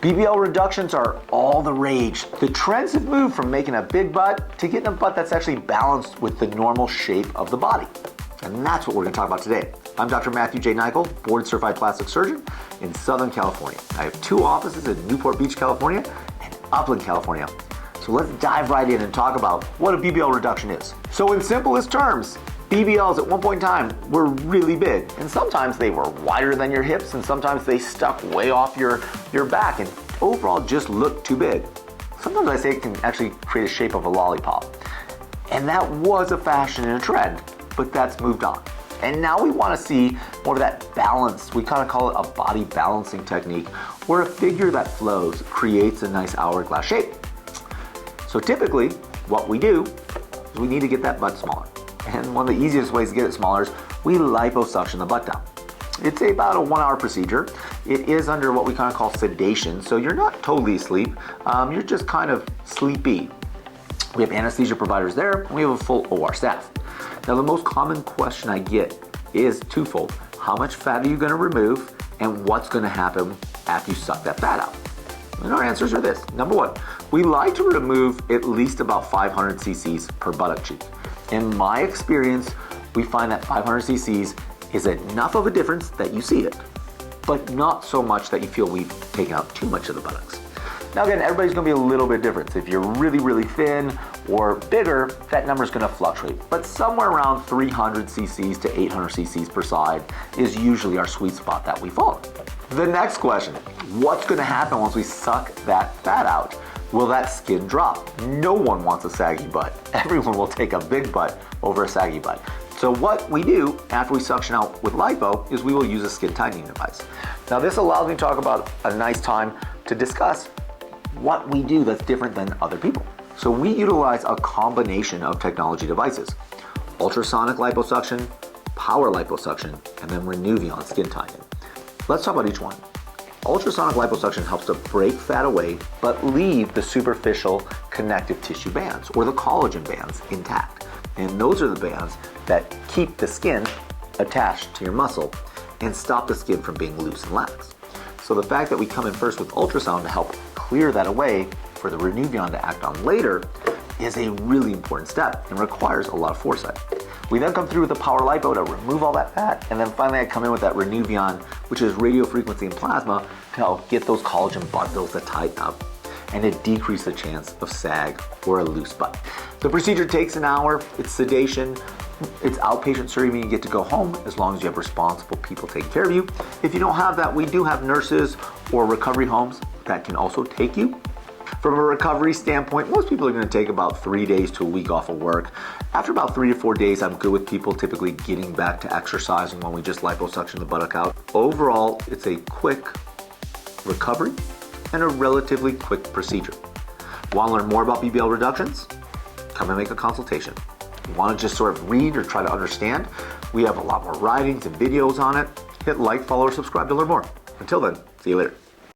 BBL reductions are all the rage. The trends have moved from making a big butt to getting a butt that's actually balanced with the normal shape of the body. And that's what we're going to talk about today. I'm Dr. Matthew J. Nykiel, board certified plastic surgeon in Southern California. I have 2 offices in Newport Beach, California and Upland, California. So let's dive right in and talk about what a BBL reduction is. So in simplest terms, BBLs at one point in time were really big, and sometimes they were wider than your hips, and sometimes they stuck way off your back and overall just looked too big. Sometimes I say it can actually create a shape of a lollipop. And that was a fashion and a trend, but that's moved on. And now we want to see more of that balance. We kind of call it a body balancing technique, where a figure that flows creates a nice hourglass shape. So typically, what we do is we need to get that butt smaller. And one of the easiest ways to get it smaller is we liposuction the butt down. It's about a 1-hour procedure. It is under what we kind of call sedation, so you're not totally asleep. You're just kind of sleepy. We have anesthesia providers there, and we have a full OR staff. Now, the most common question I get is twofold. How much fat are you going to remove, and what's going to happen after you suck that fat out? And our answers are this. Number 1, we like to remove at least about 500 cc's per buttock cheek. In my experience, we find that 500 cc's is enough of a difference that you see it, but not so much that you feel we've taken out too much of the buttocks. Now again, everybody's gonna be a little bit different. If you're really, really thin or bigger, that number's gonna fluctuate. But somewhere around 300 cc's to 800 cc's per side is usually our sweet spot that we follow. The next question, what's gonna happen once we suck that fat out? Will that skin drop? No one wants a saggy butt. Everyone will take a big butt over a saggy butt. So what we do after we suction out with lipo is we will use a skin tightening device. Now this allows me to talk about a nice time to discuss what we do that's different than other people. So we utilize a combination of technology devices: ultrasonic liposuction, power liposuction, and then Renuvion skin tightening. Let's talk about each one. Ultrasonic liposuction helps to break fat away, but leave the superficial connective tissue bands, or the collagen bands, intact. And those are the bands that keep the skin attached to your muscle and stop the skin from being loose and lax. So the fact that we come in first with ultrasound to help clear that away for the Renuvion to act on later is a really important step and requires a lot of foresight. We then come through with the power lipo to remove all that fat, and then finally I come in with that Renuvion, which is radio frequency and plasma, to help get those collagen bundles to tighten up and to decrease the chance of sag or a loose butt. The procedure takes an hour, it's sedation, it's outpatient surgery, meaning you get to go home as long as you have responsible people taking care of you. If you don't have that, we do have nurses or recovery homes that can also take you. From a recovery standpoint, most people are going to take about 3 days to a week off of work. After about 3 to 4 days, I'm good with people typically getting back to exercising when we just liposuction the buttock out. Overall, it's a quick recovery and a relatively quick procedure. Want to learn more about BBL reductions? Come and make a consultation. You want to just sort of read or try to understand? We have a lot more writings and videos on it. Hit like, follow, or subscribe to learn more. Until then, see you later.